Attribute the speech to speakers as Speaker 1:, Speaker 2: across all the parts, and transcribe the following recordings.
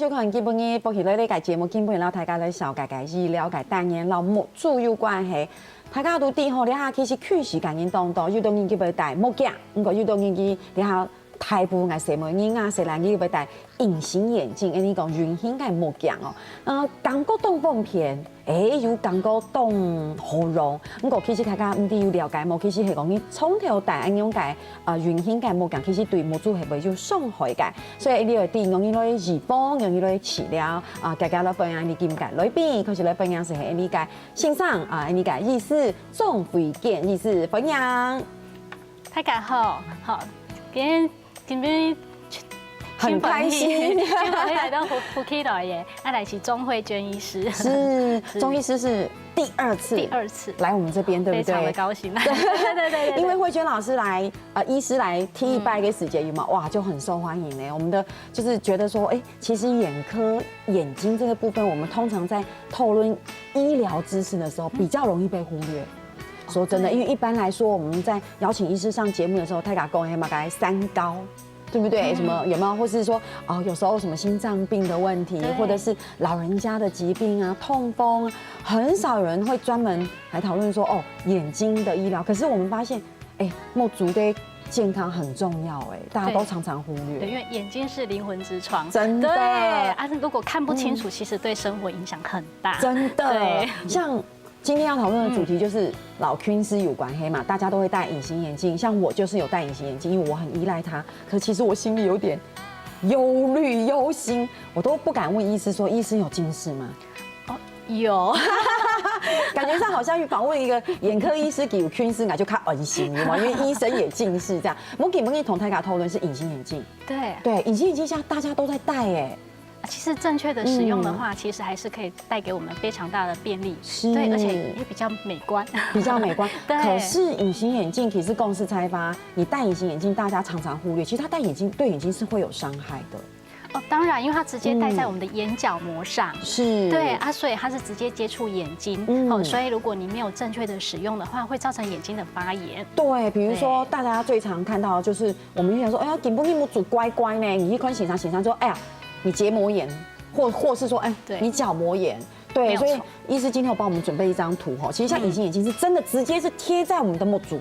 Speaker 1: 收看基本嘅，播起嚟呢個節目，基本上大家嚟了解醫療、解單元、老木主要關係。大家都知吼，你下其實趨勢緊緊當當，有到年紀要戴墨鏡，不過有到年紀你下大部分嘅細妹囡仔細人佢要戴隱形眼鏡，你講圓形嘅墨鏡哦。感覺當方片，有感覺當好容，不過其實大家唔知有了解冇？其實係講你從頭戴安樣嘅圓形嘅墨鏡，其實對目珠係會有傷害嘅，所以你要點用呢類預防，用呢類治療大家嚟分享你點解裏邊，佢是嚟分享是係呢個線上呢個醫師鍾慧健醫師分享。
Speaker 2: 大家好，今天
Speaker 1: 很開心，
Speaker 2: 今天來到福氣來耶，來是鍾慧健醫師，
Speaker 1: 是鍾醫師是第二次來我們這邊，對不對？
Speaker 2: 非常的高興，
Speaker 1: 對，因為慧娟老師來，醫師來替代一個時間嘛，哇，就很受歡迎呢。我們的就是覺得說，其實眼科眼睛這個部分，我們通常在討論醫療知識的時候，比較容易被忽略。說真的，因為一般來說，我們在邀請醫師上節目的時候，太敢講嘛，大概3高，對不對？什麼有沒有？或是說有時候什麼心臟病的問題，或者是老人家的疾病啊、痛風，很少人會專門來討論說眼睛的醫療。可是我們發現，目足的健康很重要，大家都常常忽略。
Speaker 2: 對，因為眼睛是靈魂之窗，
Speaker 1: 真的。
Speaker 2: 對，如果看不清楚，其實對生活影響很大。
Speaker 1: 真的，像。今天要討論的主題就是老顴是有關係嘛，大家都會戴隱形眼鏡，像我就是有戴隱形眼鏡，因為我很依賴它。可其實我心裡有點憂慮憂心，我都不敢問醫師說，醫師有近視嗎？
Speaker 2: 有，
Speaker 1: 感覺上好像訪問一個眼科醫師，有顴視，就看隱形嘛，因為醫生也近視這樣。我給你同大家討論是隱形眼鏡，對，隱形眼鏡現在大家都在戴
Speaker 2: 其實正確的使用的話，其實還是可以帶給我們非常大的便利，對，而且也比較美觀，
Speaker 1: 對。可是隱形眼鏡其實公司開發，你戴隱形眼鏡，大家常常忽略，其實它戴眼鏡對眼睛是會有傷害的。
Speaker 2: 當然，因為它直接戴在我們的眼角膜上，
Speaker 1: 是，
Speaker 2: 對啊，所以它是直接接觸眼睛，所以如果你沒有正確的使用的話，會造成眼睛的發炎。
Speaker 1: 對，比如說大家最常看到的就是我們就想說，要緊不緊不煮乖乖呢？你一款顯上之後，你結膜炎，或是說，你角膜炎，對，所以醫師今天有幫我們準備一張圖哈，其實像隱形眼鏡是真的直接是貼在我們的目足，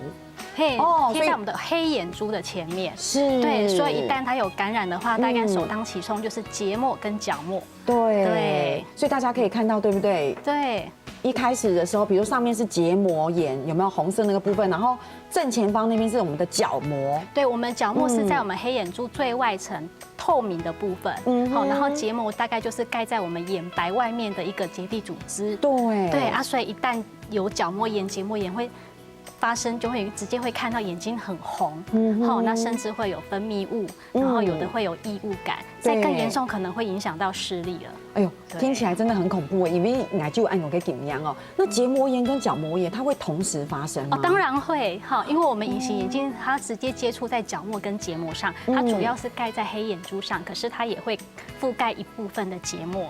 Speaker 2: 貼在我們的黑眼珠的前面，
Speaker 1: 是，
Speaker 2: 對，所以一旦它有感染的話，大概首當其衝就是結膜跟角膜，
Speaker 1: 對，所以大家可以看到，對不對？
Speaker 2: 對。
Speaker 1: 一開始的時候，比如上面是結膜炎，有沒有紅色那個部分？然後正前方那邊是我們的角膜。對，
Speaker 2: 我們角膜是在我們黑眼珠最外層透明的部分。好，然後結膜大概就是蓋在我們眼白外面的一個結締組織。對啊，所以一旦有角膜炎、結膜炎會發生，就會直接會看到眼睛很紅，好，那甚至會有分泌物，然後有的會有異物感，再更嚴重可能會影響到視力了。
Speaker 1: 哎呦，聽起來真的很恐怖，因為眼就按有個點樣哦。那結膜炎跟角膜炎，它會同時發生嗎？
Speaker 2: 當然會，哈，因為我們隱形眼鏡它直接接觸在角膜跟結膜上，它主要是蓋在黑眼珠上，可是它也會覆蓋一部分的結膜。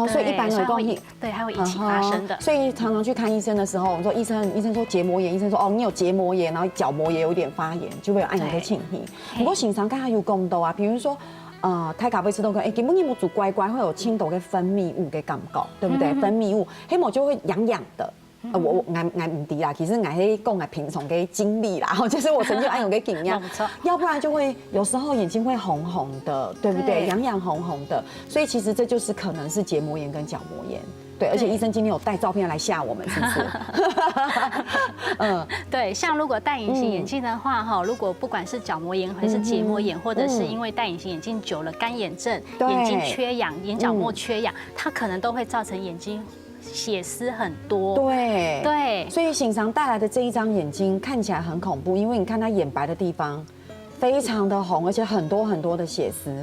Speaker 1: 所以一般來講，
Speaker 2: 對，它會一起發生的。
Speaker 1: 所以常常去看醫生的時候，我們說醫生說結膜炎，醫生說你有結膜炎，然後角膜也有點發炎，就會有按有個慶氣。不過經常看下有講到啊，比如說太咖啡吃到個根本你冇煮乖乖，會有輕度嘅分泌物嘅感覺，對不對？分泌物，黑膜就會癢癢的。我唔知啦，其實我係講我平常嘅經歷啦，就是我曾經按有個經驗，要不然就會有時候眼睛會紅紅的，對不對？癢癢紅紅的，所以其實這就是可能是結膜炎跟角膜炎。對，而且醫生今天有帶照片來嚇我們，是不是？
Speaker 2: 對，像如果戴隱形眼鏡的話，哈，如果不管是角膜炎還是結膜炎，或者是因為戴隱形眼鏡久了乾眼症、眼睛缺氧、眼角膜缺氧，它可能都會造成眼睛血絲很多。對，
Speaker 1: 所以醒常帶來的這一張眼睛看起來很恐怖，因為你看它眼白的地方非常的紅，而且很多很多的血絲。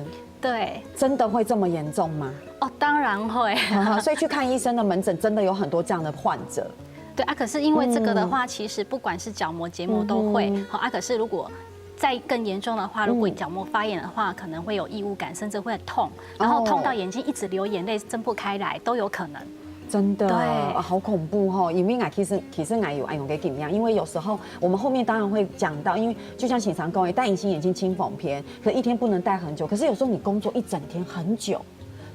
Speaker 2: 對，
Speaker 1: 真的會這麼嚴重嗎？
Speaker 2: 當然會。
Speaker 1: 所以去看醫生的門診，真的有很多這樣的患者。
Speaker 2: 對啊，可是因為這個的話，其實不管是角膜、結膜都會。好啊，可是如果再更嚴重的話，如果角膜發炎的話，可能會有異物感，甚至會痛，然後痛到眼睛一直流眼淚，睜不開來，都有可能。
Speaker 1: 真的，好恐怖哈！因為其實我有按用給經驗，因為有時候我們後面當然會講到，因為就像經常講，戴隱形眼鏡輕縫片，可一天不能戴很久。可是有時候你工作一整天很久，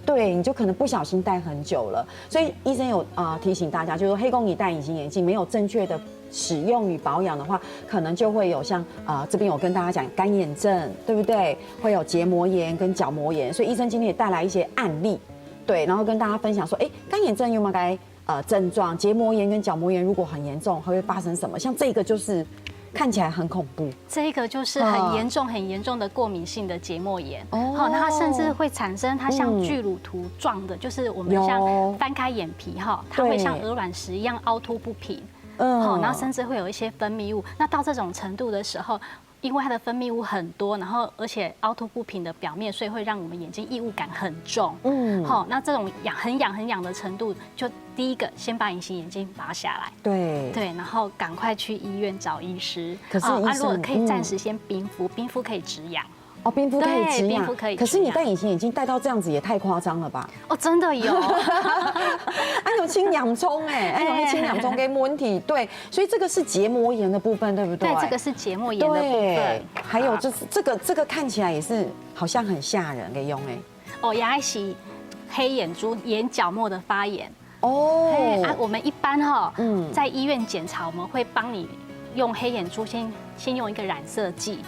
Speaker 1: 对，你就可能不小心戴很久了。所以医生有提醒大家，就是说黑公你戴隐形眼镜没有正确的使用与保养的话，可能就会有像这边有跟大家讲干眼症，对不对？会有结膜炎跟角膜炎，所以医生今天也带来一些案例，对，然后跟大家分享说，干眼症有没有该症状？结膜炎跟角膜炎如果很严重，会发生什么？像这个就是看起来很恐怖，
Speaker 2: 这个就是很严重、很严重的过敏性的结膜炎。好，那它甚至会产生它像巨乳图状的，就是我们像翻开眼皮哈，它会像鹅卵石一样凹凸不平。好，然后甚至会有一些分泌物。那到这种程度的时候，因为它的分泌物很多，然后而且凹凸不平的表面，所以会让我们眼睛异物感很重。好，那这种很痒的程度，就第一个先把隐形眼镜拔下来。对，然后赶快去医院找医师。
Speaker 1: 可是医生
Speaker 2: 如果可以暂时先冰敷，冰敷可以止痒。
Speaker 1: 冰敷可以止痒，
Speaker 2: 冰敷可以。
Speaker 1: 可是你戴隐形眼镜戴到这样子也太夸张了吧？
Speaker 2: 真的有。
Speaker 1: 有清痒虫有清痒虫跟问题，对，所以这个是结膜炎的部分，对不对？
Speaker 2: 对，这个是结膜炎的部分。
Speaker 1: 还有就是这个看起来也是好像很吓人给用
Speaker 2: 也是黑眼珠、眼角膜的发炎。我们一般在医院检查，我们会帮你用黑眼珠先用一个染色剂，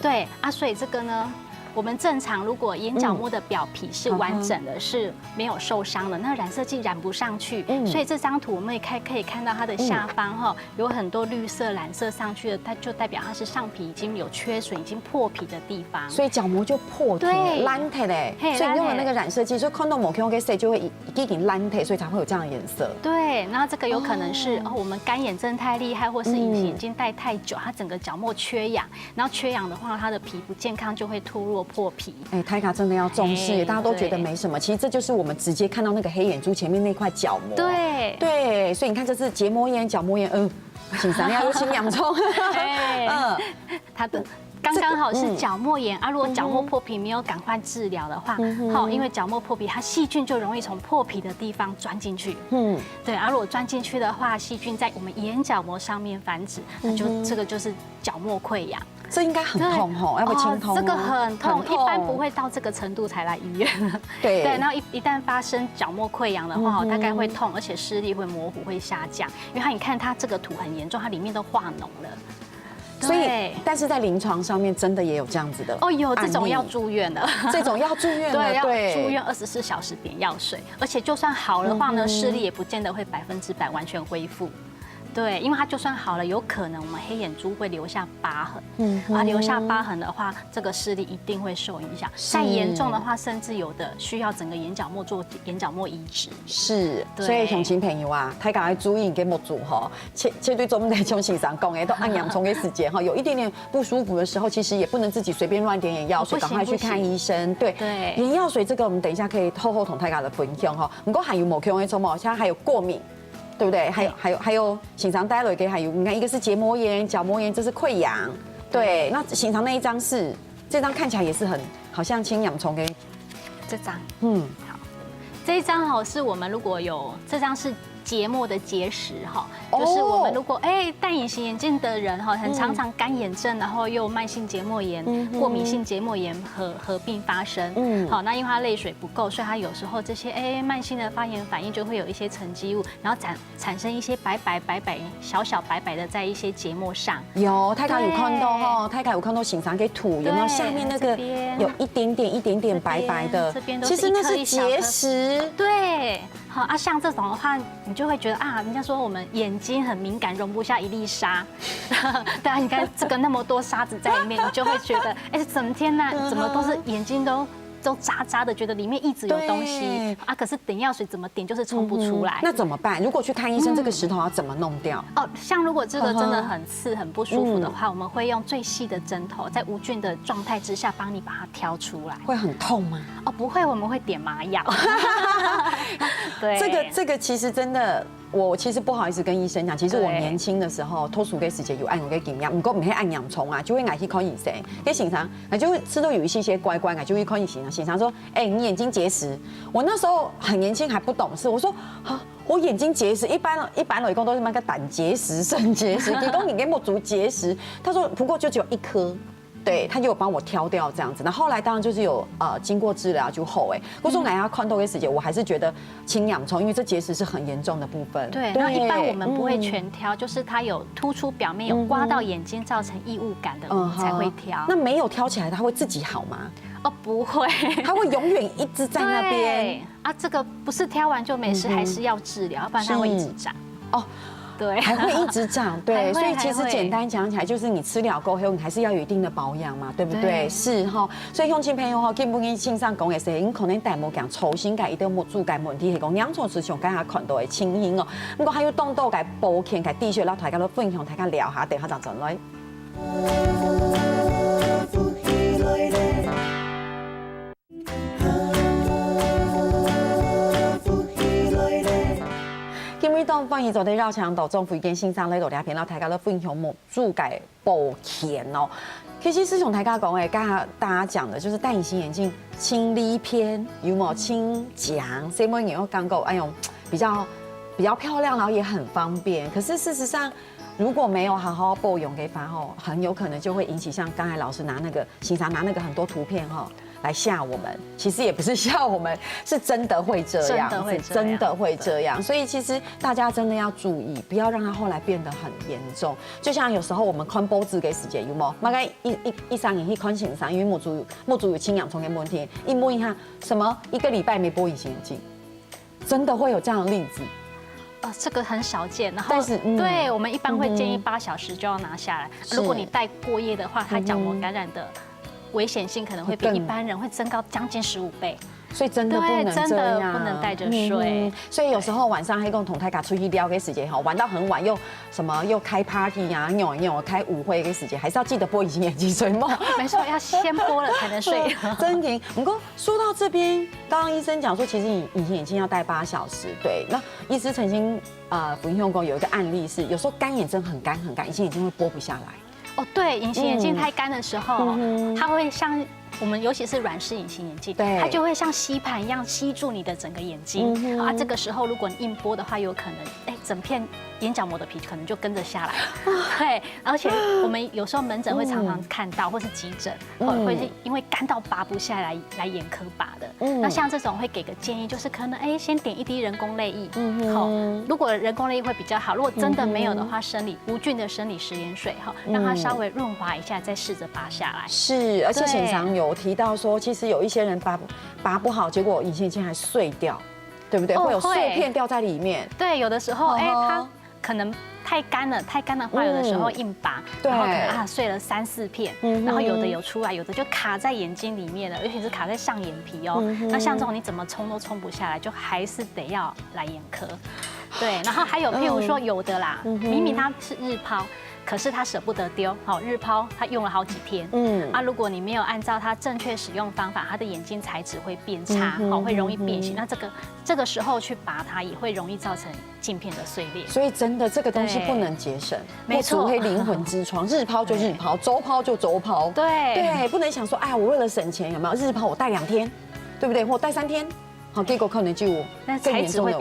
Speaker 2: 对所以这个呢，我们正常如果眼角膜的表皮是完整的，是没有受伤的，那染色剂染不上去，所以这张图我们也可以看到它的下方有很多绿色染色上去的，它就代表它是上皮已经有缺损、已经破皮的地方，
Speaker 1: 所以角膜就破皮、烂体嘞，所以用了那个染色剂，所以看到某 Q 给就会一点烂体，所以才会有这样的颜色。
Speaker 2: 对，然后这个有可能是我们干眼症太厉害，或是隐形眼镜戴太久，它整个角膜缺氧，然后缺氧的话，它的皮不健康就会脱落破皮。
Speaker 1: 泰卡真的要重视，大家都觉得没什么，其实这就是我们直接看到那个黑眼珠前面那块角膜。对，所以你看这是结膜炎、角膜炎，请上要清洋葱。
Speaker 2: 它的刚刚好是角膜炎如果角膜破皮没有赶快治疗的话，因为角膜破皮，它细菌就容易从破皮的地方钻进去。对，如果钻进去的话，细菌在我们眼角膜上面繁殖，那就这个就是角膜溃疡。
Speaker 1: 这应该很痛要不清痛？
Speaker 2: 这个很痛，一般不会到这个程度才来医院。对，然后一旦发生角膜溃疡的话，大概会痛，而且视力会模糊，会下降。因为你看它这个图很严重，它里面都化脓了。
Speaker 1: 所以，但是在临床上面真的也有这样子的
Speaker 2: 有这种要住院的，
Speaker 1: 这种要住院的，
Speaker 2: 对，要住院24小时点药水，而且就算好的话呢，视力也不见得会100%完全恢复。对，因为它就算好了，有可能我们黑眼珠会留下疤痕，留下疤痕的话，这个视力一定会受影响。再严重的话，甚至有的需要整个眼角膜做眼角膜移植。是，所以乡亲朋友大家要注意给莫做切对中在中心上讲的都按洋葱给时间有一点点不舒服的时候，其实也不能自己随便乱点眼药水，赶快去看医生。对，眼药水这个我们等一下可以厚厚同大家的分享不过还有某 Q 的种现在还有过敏。对不对？还有，平常待了给还有，你看一个是结膜炎、角膜炎，这是溃疡。对，那平常那一张是这张看起来也是好像清洋葱给这张，好，这一张是我们如果有这张是结膜的结石就是我们如果戴隐形眼镜的人很常干眼症，然后又慢性结膜炎、过敏性结膜炎合并发生。那因为它泪水不够，所以它有时候这些慢性的发炎反应就会有一些沉积物，然后产生一些小白白的在一些结膜上。有，
Speaker 1: 泰卡有看到泰卡有看到形常给土，有没有下面那个有一点点白白的？
Speaker 2: 这边
Speaker 1: 其实那是结石。对。
Speaker 2: 像这种的话，你就会觉得人家说我们眼睛很敏感，容不下一粒沙。对你看这个那么多沙子在里面，你就会觉得，整天怎么都是眼睛都渣渣的，觉得里面一直有东西可是点药水怎么点就是冲不出来。那
Speaker 1: 怎么办？如果去看医生，这个石头要怎么弄掉？
Speaker 2: 像如果这个真的很刺、很不舒服的话，我们会用最细的针头，在无菌的状态之下帮你把它挑出来。
Speaker 1: 会很痛吗？
Speaker 2: 不会，我们会点麻药。对，
Speaker 1: 这个其实真的。我其实不好意思跟医生讲，其实我年轻的时候，脱除给时间有按有给经验，不过唔会按洋葱就会爱去看医生。给醒常，就会吃都有一些乖，就会看医生。醒常说，你眼睛结石。我那时候很年轻还不懂事，我说我眼睛结石，一般老公都是那个胆结石、肾结石，结果你给我足结石。他说不过就只有1颗。对他就有帮我挑掉这样子。那后来当然就是有经过治疗就后我说要看多的时间，我还是觉得清氧虫，因为这结石是很严重的部分。
Speaker 2: 对，然后一般我们不会全挑，就是它有突出表面有刮到眼睛造成异物感的，我们才会挑。
Speaker 1: 那没有挑起来，它会自己好吗？
Speaker 2: 哦，不会，
Speaker 1: 它会永远一直在那边
Speaker 2: 啊。这个不是挑完就没事，还是要治疗，不然它会一直长。哦。对，
Speaker 1: 还会一直长，对，所以其实简单讲起来，就是你吃了够后，你还是要有一定的保养嘛，对不对？是哈，所以乡亲朋友哈，根本线上讲的是，你可能带无讲抽心改一定冇注改问题，是讲养虫是上刚下看到的情形哦。不过还有动到改保健改地穴，然后大家都分享，大家聊下，等下就转来。欢迎走在绕墙岛政府跟线上来到两片，然后大家都分享某注改保健哦。其实师兄大家讲诶，刚刚大家讲的就是戴隐形眼镜清理片有冇清奖，所以我也有讲过，哎呦比较漂亮，然后也很方便。可是事实上，如果没有好好保养给法后，很有可能就会引起像刚才老师拿那个欣赏拿那个很多图片哈。来吓我们，其实也不是吓我们，是真的会这样，真的会这样。所以其实大家真的要注意，不要让它后来变得很严重。就像有时候我们看报纸给时间有冇？大概一三年去看线上，因为莫足有清氧虫的问题，一摸一下什么1个礼拜没播隐形眼镜，真的会有这样的例子。
Speaker 2: 这个很少见，然后对我们一般会建议8小时就要拿下来。如果你戴过夜的话，它角膜感染的危险性可能会比一般人会增高将近15倍，
Speaker 1: 所以真的不能这样，
Speaker 2: 真的不能带着睡。
Speaker 1: 所以有时候晚上还跟同台卡出去撩给时间哈，玩到很晚又开 party 啊，又开舞会给时间，还是要记得播隐形眼镜睡梦。
Speaker 2: 没错，要先播了才能睡。
Speaker 1: 真停。不过说到这边，刚刚医生讲说，其实隐形眼镜要戴8小时。对，那医师曾经福用过有一个案例是，有时候干眼症很干，隐形眼镜会播不下来。哦，
Speaker 2: 对，隐形眼镜太干的时候，它会像我们尤其是软式隐形眼镜，它就会像吸盘一样吸住你的整个眼睛。啊，这个时候如果你硬拨的话，有可能整片眼角膜的皮可能就跟着下来。对，而且我们有时候门诊会常常看到，或是急诊，会是因为干到拔不下来眼科拔的。那像这种会给个建议，就是可能先点一滴人工泪液。好，如果人工泪液会比较好，如果真的没有的话，无菌的生理食盐水让它稍微润滑一下，再试着拔下来。是，
Speaker 1: 而且显常有提到说，其实有一些人拔不好，结果隐形眼镜还碎掉，对不对？会有碎片掉在里面。
Speaker 2: 对，有的时候它可能太干了，太干的话，有的时候硬拔，然后可能碎了3、4片，然后有的有出来，有的就卡在眼睛里面了，尤其是卡在上眼皮哦。那像这种你怎么冲都冲不下来，就还是得要来眼科。对，然后还有譬如说有的啦，明明它是日抛。可是他舍不得丢，日抛他用了好几天，如果你没有按照它正确使用方法，它的眼睛材质会变差，会容易变形。那这个时候去拔它，也会容易造成镜片的碎裂。
Speaker 1: 所以真的这个东西不能节省，没错，除非灵魂之窗，日抛就日抛，周抛就周抛，对，不能想说，哎，我为了省钱有没有日抛我戴2天，对不对？或戴3天。好，结果可能就
Speaker 2: 材质会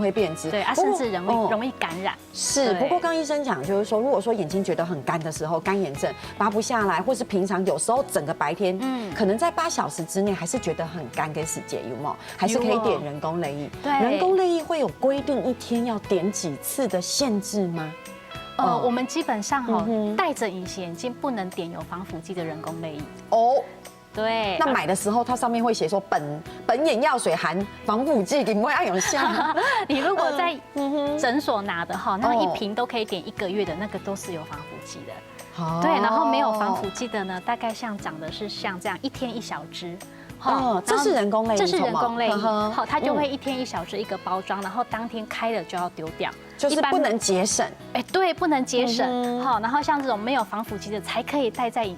Speaker 2: 变质，
Speaker 1: 对
Speaker 2: 甚至容易感染。
Speaker 1: 是，不过刚医生讲就是说，如果说眼睛觉得很干的时候，干眼症拔不下来，或是平常有时候整个白天，可能在8小时之内还是觉得很干跟时间有没有？还是可以点人工泪液。对，人工泪液会有规定1天要点几次的限制吗？
Speaker 2: 我们基本上戴着隐形眼镜不能点有防腐剂的人工泪液。对，
Speaker 1: 那买的时候它上面会写说本眼药水含防腐剂，你不会按有效。
Speaker 2: 你如果在诊所拿的那1瓶都可以点1个月的，那个都是有防腐剂的。对，然后没有防腐剂的呢，大概长的是像这样1天1小支。
Speaker 1: 这是人工泪液，
Speaker 2: 这是人工泪液。它就会1天1小支1个包装，然后当天开了就要丢掉，
Speaker 1: 就是不能节省。
Speaker 2: 对，不能节省。然后像这种没有防腐剂的，才可以戴着隐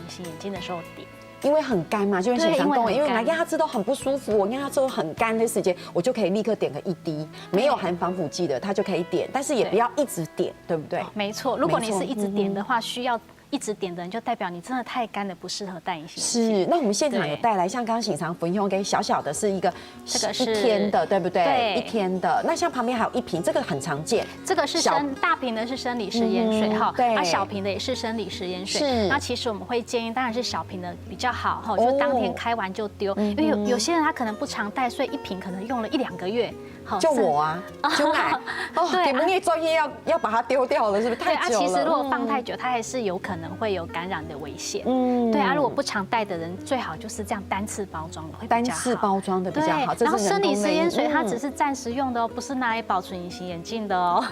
Speaker 2: 形眼镜的时候点。
Speaker 1: 因为很干嘛，就跟显常跟我，因为拿牙齿都很不舒服，我牙齿都很干的时间，我就可以立刻点个1滴，没有含防腐剂的，它就可以点，但是也不要一直点，对不对？
Speaker 2: 没错，如果你是一直点的话，需要一直点的人，就代表你真的太干了，不适合戴隐形眼镜。
Speaker 1: 是，那我们现场有带来，像刚刚醒常分享给小小的是一个1天的，对不对？
Speaker 2: 对
Speaker 1: ，1天的。那像旁边还有1瓶，这个很常见。
Speaker 2: 这个是大瓶的是生理食盐水哈，
Speaker 1: 对，
Speaker 2: 小瓶的也是生理食盐水。
Speaker 1: 是。
Speaker 2: 那其实我们会建议，当然是小瓶的比较好哈，就当天开完就丢，因为有些人他可能不常戴，所以1瓶可能用了1-2个月。
Speaker 1: 就我啊，就来哦，你们也专业要把它丢掉了，是不是太久了？
Speaker 2: 其实如果放太久，它还是有可能会有感染的危险。对啊，如果不常戴的人，最好就是这样单次包装的会比较好。单次
Speaker 1: 包装的比较好。
Speaker 2: 然后生理食盐水它只是暂时用的哦，不是拿来保存隐形眼镜的哦。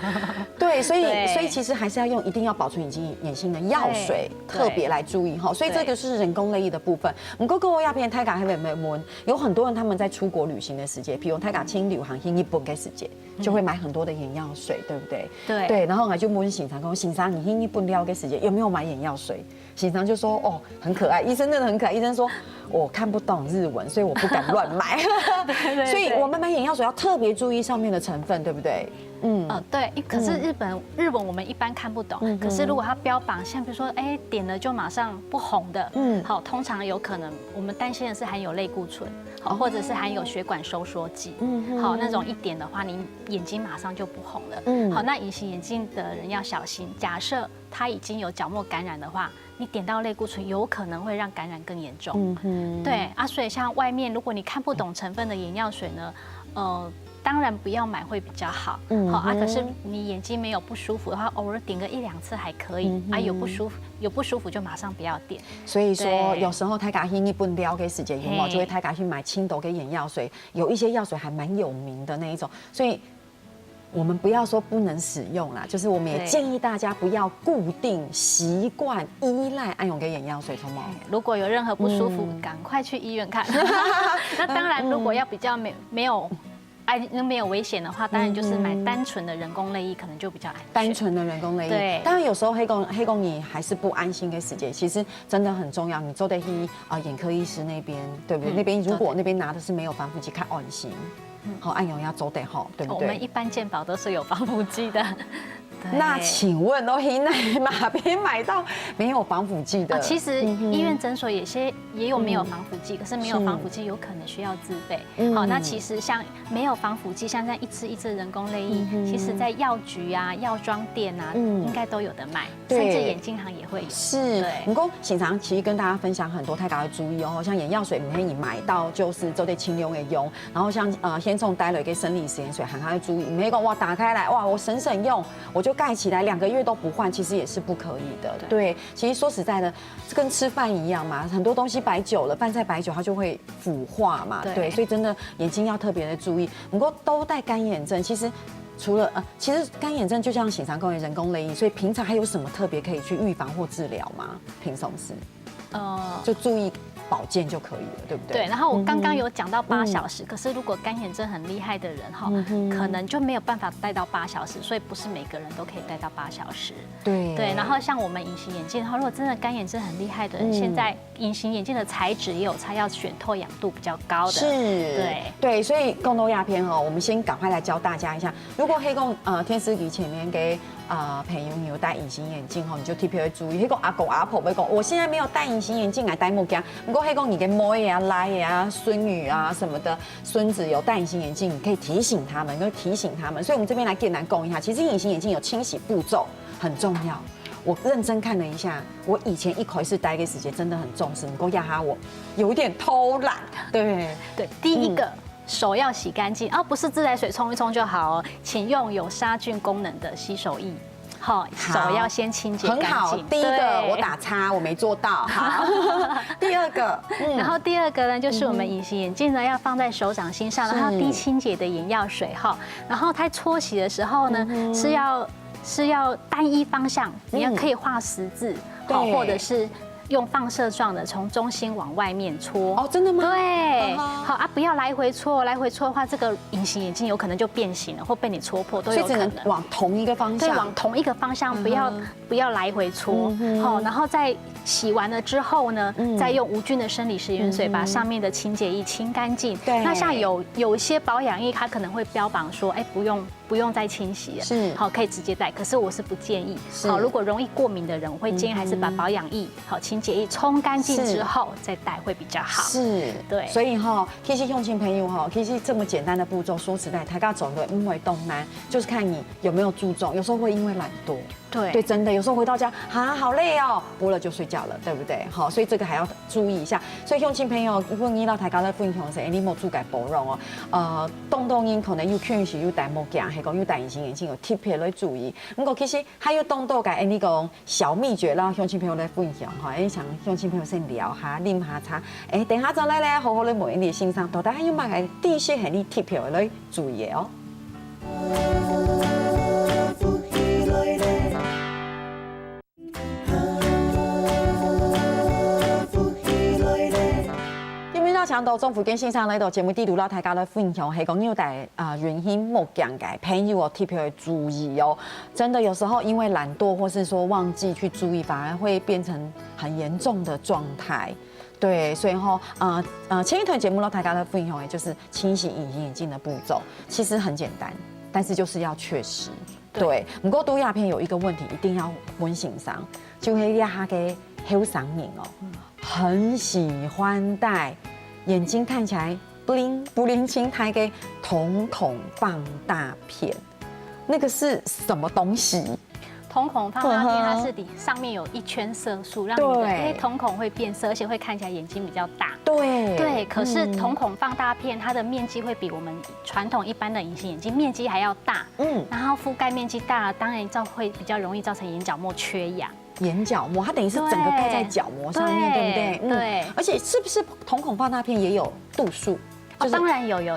Speaker 1: 对，所以其实还是要用一定要保存眼镜的药水，特别来注意哈。所以这个是人工泪液的部分。我们各位鸦片泰嘎还没闻，有很多人他们在出国旅行的时节，比如泰嘎清旅行日本的时节，就会买很多的眼药水，对不对？对，然后我就问醒常跟我醒常，你日本了的时节有没有买眼药水？醒常就说哦，很可爱，医生真的很可爱。医生说我看不懂日文，所以我不敢乱买。所以我们买眼药水要特别注意上面的成分，对不对？
Speaker 2: 对。可是日文我们一般看不懂，可是如果它标榜像比如说点了就马上不红的，好，通常有可能我们担心的是含有类固醇，好，或者是含有血管收缩剂，好，那种一点的话，你眼睛马上就不红了。好，那隐形眼镜的人要小心，假设他已经有角膜感染的话，你点到类固醇，有可能会让感染更严重。对啊，所以像外面如果你看不懂成分的眼药水呢，当然不要买会比较好。好啊，可是你眼睛没有不舒服的话，偶尔点个1-2次还可以。啊，有不舒服就马上不要点。
Speaker 1: 所以说有时候泰嘎去日本了解时间有没有，就会泰嘎去买青豆跟眼药水，有一些药水还蛮有名的那一种，所以。我们不要说不能使用啦，就是我们也建议大家不要固定习惯依赖安永给眼药水，同吗？
Speaker 2: 如果有任何不舒服，赶快去医院看。那当然，如果要比较没有危险的话，当然就是买单纯的人工泪液，可能就比较安全。
Speaker 1: 单纯的人工泪液，对。当然有时候黑工你还是不安心的时间，其实真的很重要。你走得去眼科医师那边，对不对？那边如果那边拿的是没有防腐剂，看安心。好，按用要走得好，对不对？
Speaker 2: 我们一般健保都是有防腐剂的。
Speaker 1: 那请问都去哪边买到没有防腐剂的？
Speaker 2: 其实医院诊所也有没有防腐剂，可是没有防腐剂有可能需要自费。好，那其实像没有防腐剂，像这样一支一支人工泪液，其实在药局啊、药妆店啊，应该都有的卖，甚至眼镜行也会有。
Speaker 1: 是，不过平常其实跟大家分享很多太大的注意哦，像眼药水，你可以买到就是都得清流给用，然后像先从带了一个生理食盐水，很要注意，没讲哇打开来哇我省用，我就盖起来2个月都不换，其实也是不可以的。对，其实说实在的，跟吃饭一样嘛，很多东西摆久了，饭菜摆久它就会腐化嘛。对，所以真的眼睛要特别的注意。不过都戴干眼症，其实除了其实干眼症就像醒常工业人工泪液，所以平常还有什么特别可以去预防或治疗吗？平松是，就注意。保健就可以了，对不对？
Speaker 2: 对。然后我刚刚有讲到8小时，可是如果干眼症很厉害的人哈，可能就没有办法戴到8小时，所以不是每个人都可以戴到8小时。对。然后像我们隐形眼镜的话，如果真的干眼症很厉害的人，现在隐形眼镜的材质也有差，要选透氧度比较高的。是。对。所以共同鸦片我们先赶快来教大家一下，如果黑公天师给前面给朋友你有戴隐形眼镜你就特别注意。黑公阿公阿婆会讲，我现在没有戴隐形眼镜来戴目镜，不过黑公你给摸呀、拉呀、孙女啊什么的，孙子有戴隐形眼镜，你可以提醒他们，所以我们这边来简单讲一下，其实隐形眼镜有清洗步骤，很重要。我认真看了一下，我以前一口气戴个时间真的很重视，你给我压哈我有一点偷懒。对，第一个。手要洗干净，不是自来水冲一冲就好哦，请用有杀菌功能的洗手液。好，手要先清洁干净。很好，
Speaker 1: 第一个我打叉，我没做到。好，第二个，
Speaker 2: 然后第二个呢，就是我们隐形眼镜呢要放在手掌心上，然后滴清洁的眼药水哈，然后它搓洗的时候呢是要单一方向，你要可以画十字，好，或者是。用放射状的从中心往外面搓
Speaker 1: 哦，真的吗？
Speaker 2: 对，好不要来回搓，来回搓的话，这个隐形眼镜有可能就变形了，或被你戳破都有可能。
Speaker 1: 所以只能往同一个方向，
Speaker 2: 对，往同一个方向，不要来回搓。好，然后在洗完了之后呢，再用无菌的生理食盐水把上面的清洁液清干净。对，那像有一些保养液，它可能会标榜说，不用不用再清洗了，
Speaker 1: 是
Speaker 2: 好，可以直接戴。可是我是不建议，好，如果容易过敏的人，我会建议还是把保养液、好清洁液冲干净之后再戴会比较好。
Speaker 1: 是，
Speaker 2: 对，
Speaker 1: 所以其实用亲朋友其实这么简单的步骤，说实在，大家走的因为动难，就是看你有没有注重，有时候会因为懒惰。对，真的有时候回到家好累哦，播了就睡觉了，对不对？好，所以这个还要注意一下。所以乡亲朋友，如果你到大家在分享时，你冇注改保养哦。动因可能有确实有戴墨镜，还讲有戴隐形眼镜，有特别来注意。不过其实还有动改你讲小秘诀，让乡亲朋友来分享哈。想乡亲朋友先聊下，啉下茶。等下再来好好的问你先生，到底还有乜嘅第一些係你特别来注意哦。强到政府跟线上嚟到節目啲度啦，大家咧分享係講要戴原型墨鏡嘅朋友特別注意哦。真的有時候因為懶惰或是說忘記去注意，反而會變成很嚴重的狀態。對，所以前一段節目啦，大家咧分享嘅就是清洗隱形眼鏡的步驟，其實很簡單，但是就是要確實。對，不過杜亞片有一個問題一定要問先生，就係亞嘅後生人哦，很喜歡戴。眼睛看起来不灵清，它给瞳孔放大片，那个是什么东西？
Speaker 2: 瞳孔放大片，它是上面有一圈色素，让你的瞳孔会变色，而且会看起来眼睛比较大。对，可是瞳孔放大片，它的面积会比我们传统一般的隐形眼镜面积还要大。然后覆盖面积大了，当然会比较容易造成眼角膜缺氧。
Speaker 1: 眼角膜，它等于是整个盖在角膜上面，对不对？
Speaker 2: 对。
Speaker 1: 而且是不是瞳孔放大片也有度数？
Speaker 2: 当然有。对，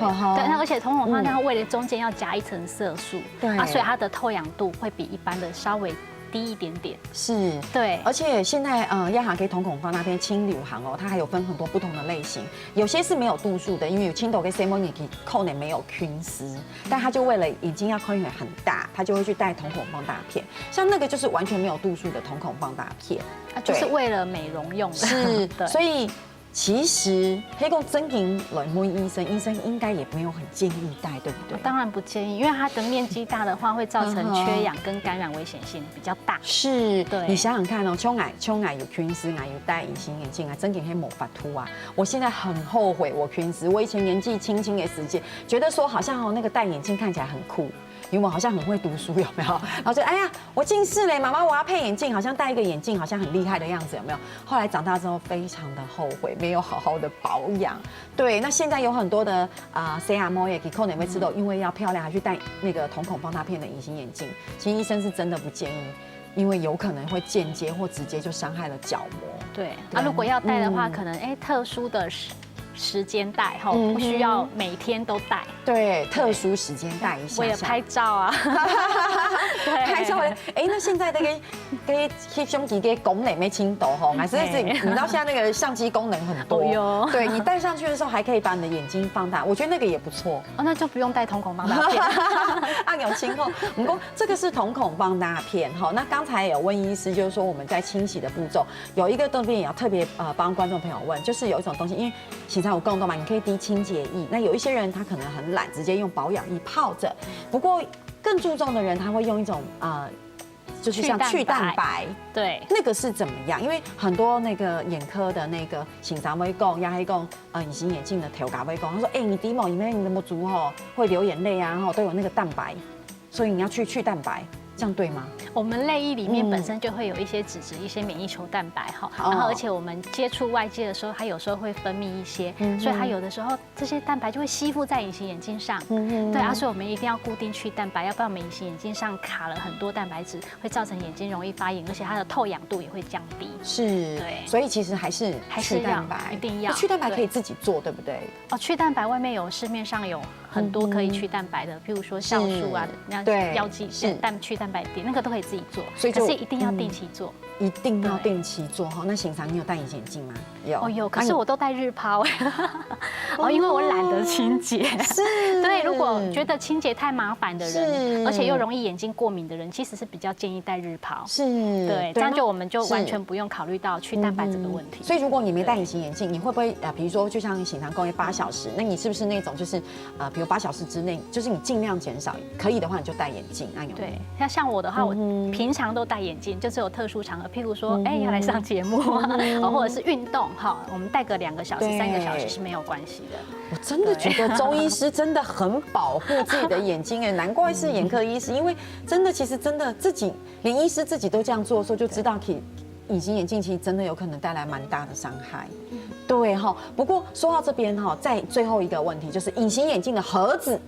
Speaker 2: 而且瞳孔放大，它为了中间要夹一层色素，对所以它的透氧度会比一般的稍微低一点点。是，对。而且现在亚哈给瞳孔放大片轻流行哦，它还有分很多不同的类型，有些是没有度数的，因为有青头跟 Simon 可能没有菌丝，但它就为了眼睛要看起来很大，它就会去戴瞳孔放大片。像那个就是完全没有度数的瞳孔放大片，就是为了美容用的。
Speaker 1: 是，所以。其实黑狗真型来问医生，医生应该也没有很建议戴，对不对？
Speaker 2: 当然不建议，因为它的面积大的话，会造成缺氧跟感染危险性比较大。
Speaker 1: 是，对。你想想看哦，秋矮有菌丝，有戴隐形眼镜真型黑某发秃啊！我现在很后悔我菌丝，我以前年纪轻轻的时间，觉得说好像那个戴眼镜看起来很酷。因为我好像很会读书，有没有？然后就哎呀，我近视嘞，妈妈我要配眼镜，好像戴一个眼镜好像很厉害的样子，有没有？后来长大之后非常的后悔，没有好好的保养。对，那现在有很多的CMO 也可能会知道，因为要漂亮还去戴那个瞳孔放大片的隐形眼镜，其实医生是真的不建议。因为有可能会间接或直接就伤害了角膜。
Speaker 2: 对，如果要戴的话，可能特殊的时间戴哈，不需要每天都戴。对，
Speaker 1: 特殊时间戴一下。
Speaker 2: 为了拍照啊，
Speaker 1: 拍照那现在那个相机的功能没清楚哈，还是你知道现在那个相机功能很多。对，你戴上去的时候还可以把你的眼睛放大，我觉得那个也不错。
Speaker 2: 那就不用戴瞳孔放大片。
Speaker 1: 有清后，不过这个是瞳孔放大片哈。那刚才有问医师，就是说我们在清洗的步骤有一个动作也要特别帮观众朋友问，就是有一种东西，因为洗才有共动嘛，你可以滴清洁液。那有一些人他可能很懒，直接用保养液泡着。不过更注重的人，他会用一种就是像去蛋白，
Speaker 2: 对，
Speaker 1: 那个是怎么样？因为很多那个眼科的那个醒长微共、压黑共、隐形眼镜的调咖微共，他说，你滴某里面那么足会流眼泪啊，都有那个蛋白，所以你要去蛋白。这样对吗？
Speaker 2: 我们泪液里面本身就会有一些脂质、一些免疫球蛋白哈，然后而且我们接触外界的时候，它有时候会分泌一些，所以它有的时候这些蛋白就会吸附在隐形眼镜上。对啊，所以我们一定要固定去蛋白，要不然我们隐形眼镜上卡了很多蛋白质，会造成眼睛容易发炎，而且它的透氧度也会降低。
Speaker 1: 是，对，所以其实还是去蛋白，
Speaker 2: 一定要
Speaker 1: 去蛋白可以自己做，对不对？
Speaker 2: 去蛋白外面市面上有很多可以去蛋白的，譬如说酵素啊，那药剂去蛋白点，那个都可以自己做，所以可是一定要定期做。
Speaker 1: 一定要定期做哈。那醒常你有戴隐形眼镜吗？
Speaker 2: 有，可是我都戴日抛因为我懒得清洁。是，对，如果觉得清洁太麻烦的人，而且又容易眼睛过敏的人，其实是比较建议戴日抛。是，对，这样我们就完全不用考虑到去蛋白这个问题。
Speaker 1: 所以如果你没戴隐形眼镜，你会不会比如说就像醒常工业8小时，那你是不是那种就是比如8小时之内，就是你尽量减少，可以的话你就戴眼镜。
Speaker 2: 对，像我的话，我平常都戴眼镜，就是有特殊场合，譬如说，要来上节目或者是运动，我们戴个2个小时、3个小时是没有关系的。
Speaker 1: 我真的觉得周医师真的很保护自己的眼睛哎，难怪是眼科医师，因为真的其实真的自己连医师自己都这样做的时候，就知道隐形眼镜其实真的有可能带来蛮大的伤害。对哈，不过说到这边哈，在最后一个问题就是隐形眼镜的盒子。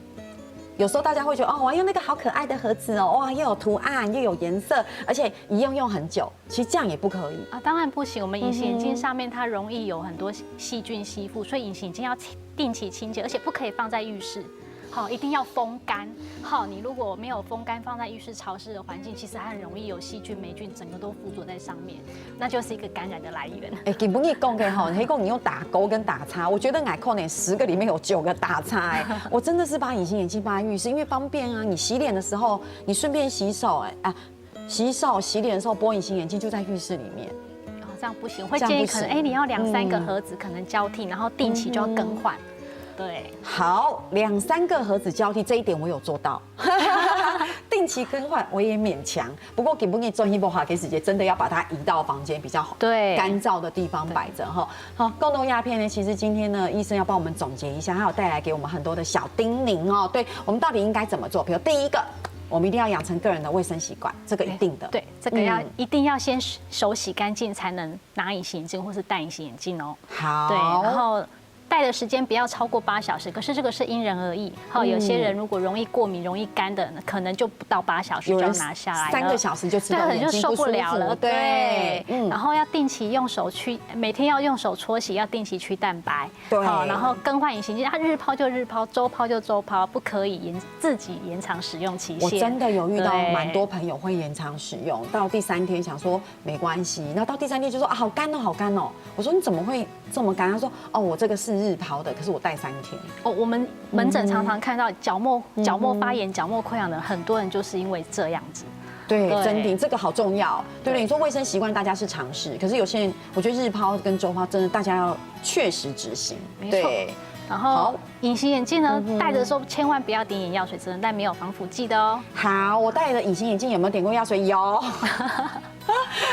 Speaker 1: 有时候大家会觉得哦，我要那个好可爱的盒子哦，哇，又有图案又有颜色，而且一用很久，其实这样也不可以
Speaker 2: 啊。当然不行，我们隐形眼镜上面它容易有很多细菌吸附，所以隐形眼镜要定期清洁，而且不可以放在浴室。一定要风干。你如果没有风干，放在浴室潮湿的环境，其实它很容易有细菌、霉菌，整个都附着在上面，那就是一个感染的来源。
Speaker 1: 基本你讲的哈，黑公你用打勾跟打叉，我觉得可能10个里面有9个打叉。我真的是把隐形眼镜放在浴室，因为方便啊。你洗脸的时候，你顺便洗手，洗手洗脸的时候播隐形眼镜就在浴室里面。
Speaker 2: 这样不行，会建议可能你要2、3个盒子可能交替，然后定期就要更换。对，
Speaker 1: 好，2、3个盒子交替，这一点我有做到。定期更换我也勉强，不过给不给专业不好给时间，真的要把它移到房间比较好，
Speaker 2: 对，
Speaker 1: 干燥的地方摆着哈。好，共同鸦片呢，其实今天呢，医生要帮我们总结一下，他有带来给我们很多的小叮咛哦。对我们到底应该怎么做？比如第一个，我们一定要养成个人的卫生习惯，这个一定的。
Speaker 2: 对，这个一定要先手洗干净，才能拿隐形眼镜或是戴隐形眼镜哦。
Speaker 1: 好，
Speaker 2: 对，然后戴的时间不要超过8小时，可是这个是因人而异。有些人如果容易过敏、容易干的，可能就不到8小时就要拿下来了。
Speaker 1: 3个小时就知道眼睛
Speaker 2: 受不了了。
Speaker 1: 对，
Speaker 2: 然后要定期用手每天要用手搓洗，要定期去蛋白。
Speaker 1: 对，
Speaker 2: 然后更换隐形镜，它日抛就日抛，周抛就周抛，不可以自己延长使用期限。
Speaker 1: 我真的有遇到蛮多朋友会延长使用，到第3天想说没关系，然后到第3天就说好干哦，好干哦。我说你怎么会这么干？他说我这个是日抛的，可是我戴3天。
Speaker 2: 我们门诊常常看到角膜发炎、角膜溃疡的很多人就是因为这样子。
Speaker 1: 对，真的这个好重要。对不对？你说卫生习惯大家是常识，可是有些人我觉得日抛跟周抛真的大家要确实执行。
Speaker 2: 没错。然后隐形眼镜呢，戴的时候千万不要点眼药水，只能戴没有防腐剂的哦。
Speaker 1: 好，我戴的隐形眼镜有没有点过药水？有。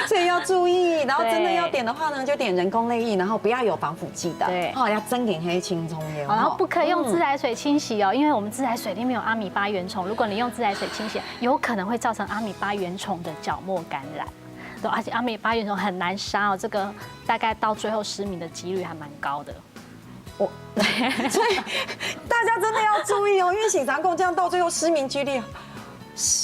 Speaker 1: 所以要注意，然后真的要点的话呢，就点人工泪液，然后不要有防腐剂的。对，要真点黑青葱油。
Speaker 2: 然后不可以用自来水清洗哦，因为我们自来水里面有阿米巴原虫，如果你用自来水清洗，有可能会造成阿米巴原虫的角膜感染。而且阿米巴原虫很难杀哦，这个大概到最后失明的几率还蛮高的。
Speaker 1: 所以大家真的要注意哦，因为醒常共这样到最后失明几率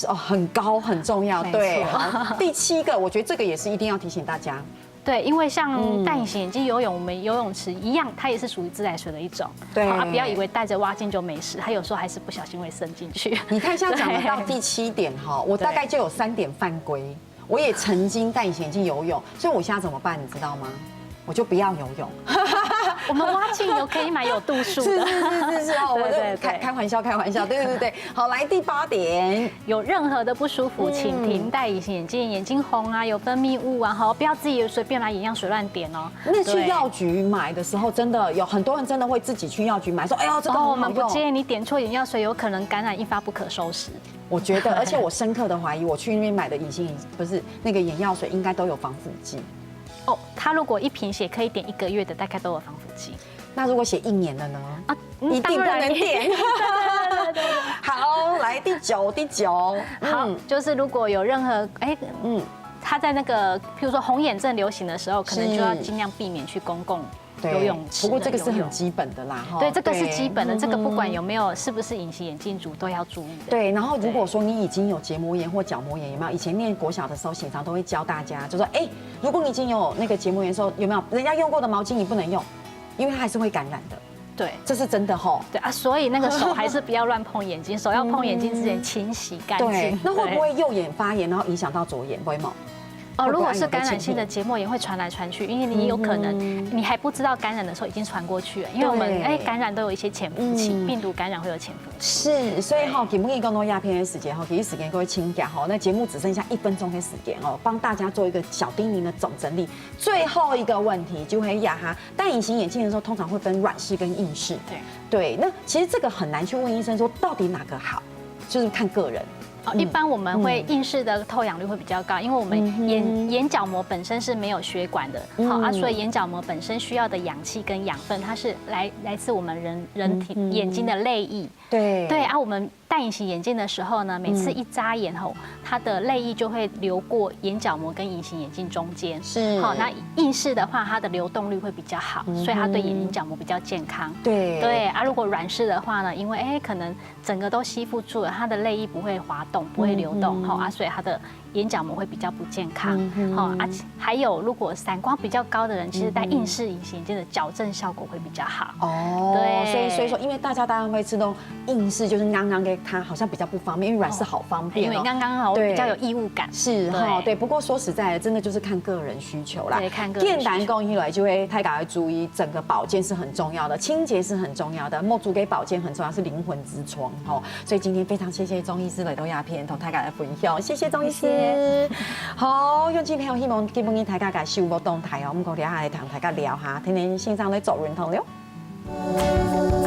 Speaker 1: 很高，很重要。对，好，第7个，我觉得这个也是一定要提醒大家。
Speaker 2: 对，因为像戴隐形眼镜游泳，我们游泳池一样，它也是属于自来水的一种。对，不要以为戴着蛙镜就没事，它有时候还是不小心会渗进去。
Speaker 1: 你看，像讲到第7点哈，我大概就有3点犯规。我也曾经戴隐形眼镜游泳，所以我现在怎么办？你知道吗？我就不要游泳。
Speaker 2: 我们蛙镜可以买有度数的。
Speaker 1: 是哦，我就开玩笑，对。好，来第8点，
Speaker 2: 有任何的不舒服，请停戴隐形眼镜，眼睛红啊，有分泌物啊，不要自己随便买眼药水乱点哦。
Speaker 1: 那去药局买的时候，真的有很多人真的会自己去药局买，说哎呦这个
Speaker 2: 我们不建议你点错眼药水，有可能感染一发不可收拾。
Speaker 1: 我觉得，而且我深刻的怀疑，我去那边买的不是那个眼药水，应该都有防腐剂。
Speaker 2: 它如果一瓶写可以点1个月的，大概都有防腐剂。
Speaker 1: 那如果写1年的呢？一定不能点。对。好，来第9。
Speaker 2: 好，就是如果有任何它在那个，譬如说红眼症流行的时候，可能就要尽量避免去公共游泳池。
Speaker 1: 不过这个是很基本的啦，
Speaker 2: 对，这个是基本的，这个不管有没有是不是隐形眼镜族都要注意的。
Speaker 1: 对，然后如果说你已经有结膜炎或角膜炎，有没有？以前念国小的时候，经常都会教大家，就说如果你已经有那个结膜炎的时候，有没有人家用过的毛巾你不能用，因为它还是会感染的。
Speaker 2: 对，
Speaker 1: 这是真的吼。
Speaker 2: 对啊，所以那个手还是不要乱碰眼睛，手要碰眼睛之前清洗干净。
Speaker 1: 对，那会不会右眼发炎，然后影响到左眼？不会吗？
Speaker 2: 哦，如果是感染性的结膜炎会传来传去，因为你有可能你还不知道感染的时候已经传过去了，因为我们感染都有一些潜伏期，病毒感染会有潜伏期。
Speaker 1: 是，所以哈，给不给讲到鸦片的时间哈，给时间各位请假哈，那节目只剩下1分钟的时间哦，帮大家做一个小叮咛的总整理。最后一个问题就会呀哈，戴隐形眼镜的时候通常会分软式跟硬式，对，那其实这个很难去问医生说到底哪个好，就是看个人。
Speaker 2: 一般我们会硬式的透氧率会比较高，因为我们眼角膜本身是没有血管的，所以眼角膜本身需要的氧气跟养分，它是来自我们人体眼睛的泪液。对，我们戴隐形眼镜的时候呢，每次一眨眼后，它的泪液就会流过眼角膜跟隐形眼镜中间。是，好，那硬式的话，它的流动率会比较好，所以它对眼角膜比较健康。对，如果软式的话呢，因为可能整个都吸附住了，它的泪液不会滑动，不会流动，所以它的眼角膜会比较不健康。还有如果散光比较高的人，其实戴硬式隐形眼镜的矫正效果会比较好。
Speaker 1: 对，所以说，因为大家会知道硬式就是刚刚给它好像比较不方便，因为软式好方便，
Speaker 2: 因为刚刚好比较有异物感。
Speaker 1: 是哈，对。不过说实在的，真的就是看个人需求啦。
Speaker 2: 对，看个人需求。
Speaker 1: 电单供一来就会太赶快注意，整个保健是很重要的，清洁是很重要的，莫煮给保健很重要，是灵魂之窗哦。所以今天非常谢谢钟医师来到鸦片同大家的分享，谢谢钟医师。好，用今天希望基本跟大家收无动态哦，我们讲下来同大家聊下，天天线上在做运动了。